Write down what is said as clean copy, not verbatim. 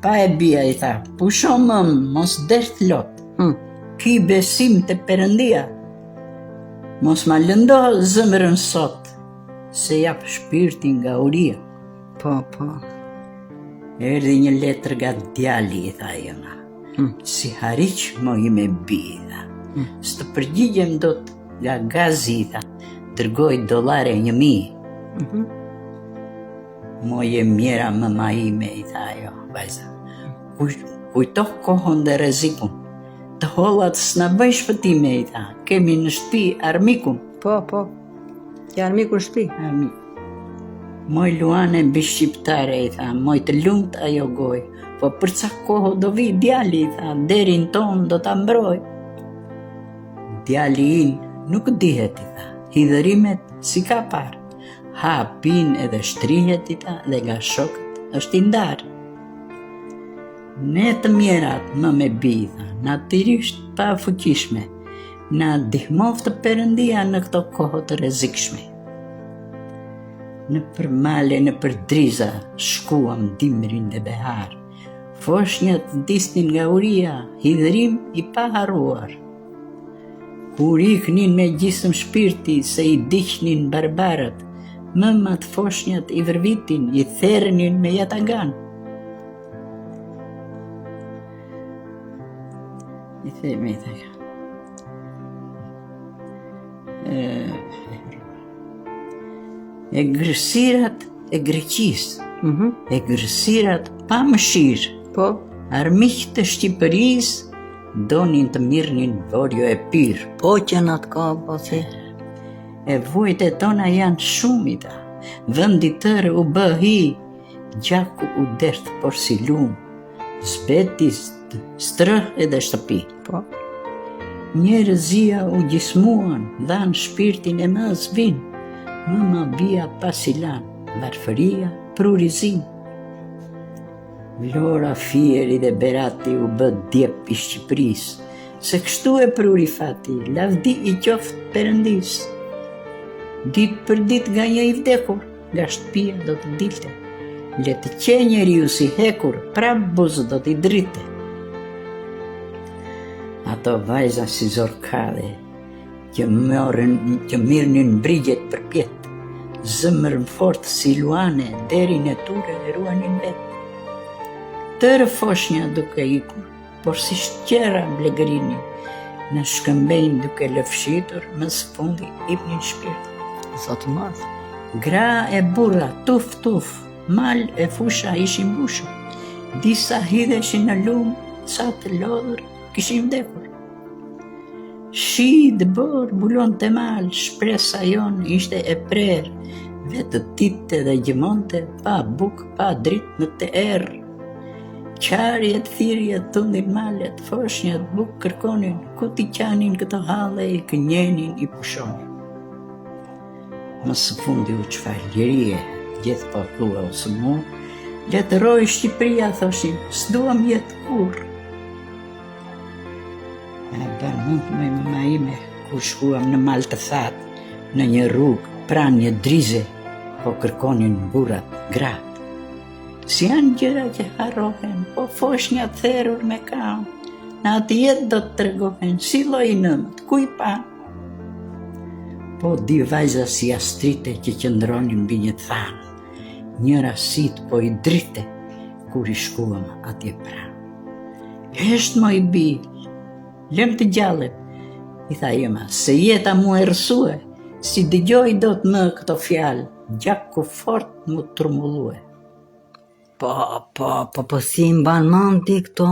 Pa e bia i tha, pusho mëm, mos dert lot. Ki besim të Perëndia. Mos ma lëndo zëmrën sot, se jap shpirtin nga uria. Po. Erdhi një letër nga djali, i tha jona. Si hariq moj me bida. Së të përgjigjem dot nga gazi, i tha. Dërgoj $1,000. Moje mjera mëma ime, i tha ajo, vajza. Kujto kohën dhe rrezikun. Të hollat s'na bëj shpëtime, i tha. Kemi në shtëpi armikun. Po. Ke armiku në shtëpi? Armik. Moj Luane bi shqiptare, i tha, moj të lumt ajo goj. Po për ca kohë do vi djali, i tha, derin ton do ta mbroj. Djali in nuk dihet, i tha, hidhërimet si ka par. Ha pin edhe shtrihet, i tha, dhe nga shokët është i ndarë. Ne të mjerat më me bi, i tha, natyrisht pa fuqishme, na ndihmoftë Perëndia në këto kohë të rrezikshme. Në përmale, në përdriza, shkuam dimrin dhe behar. Foshnjët disnin nga uria, hidhërim i pa harruar. Kur iknin me gjisëm shpirti, se i diqnin barbarët, mëmat foshnjët i vërvitin, i thernin me jatagan. I themi, i thaka. E gërsirat e Greqisë, e gërsirat pa mëshirë, Po. armiq të Shqipërisë, donin të mirnin vorjo e pirë. Po që në të ka, po si. E vujt e tona janë shumita, vëndi tërë u bëhi, gjaku u dert por si lumë, zbeti strëh edhe shtëpi. Po. Njerëzia u gjismuan, dhanë shpirtin e më zbin, mëma bia pasilan, varfëria prurizin. Vlora Fieri dhe Berati u bë djep i Shqipërisë, se kështu e pruri fati, lavdi i qoftë Perëndis. Ditë për ditë nga një i vdekur, nga shtëpia do të dilte. Le të qe njeriu si hekur, prap buzë do t'i drite. Ato vajza si zorkade, që mirnin brigjet për pjetë, zëmër fort si Luane, derin e ture e ruanin vetë. Tërë foshnja duke ikur, por si shqera blegërini, në shkëmbejnë duke lëfshitur, më së fundi ipnin shpirt. Zotë madh. Gra e burra, tuf, mal e fusha ishin mbushur. Disa hidheshin në lumë, sa të lodhur kishin vdekur. Shi dëbor bulon të mal, shpresa jon ishte e prerë, vetë titte dhe gjimonte, pa buk, pa dritë në të erë. Qarjet, thirjet, tundin malet, foshnjët, buk kërkonin, ku t'i qanin këto halle, i kënjenin, i pushonin. Më së fundi u qfar lirije, gjithë po thua o së mu, letëroj Shqipëria, thoshin, s'duam jetë kur. E bërë mund me mëma ime, ku shkuam në mal të thatë, në një rrugë, pran një drize, po kërkonin burrat, gratë. Si janë gjëra që harrohen, po foshnja therur me kam, në atë jetë do të tregohen, si lloj nëmët, ku i pa. Po di vajza si astrite që qëndronin mbi një thanë, njëra sit po i drite, kur i shkuam atje pranë. Hesht mo i bi, lëm të gjallet, i tha jema, se jeta mu e rësue, si dëgjoj do të më këto fjalë, gjaku fort mu trumullue. Po, si mban mend ti këto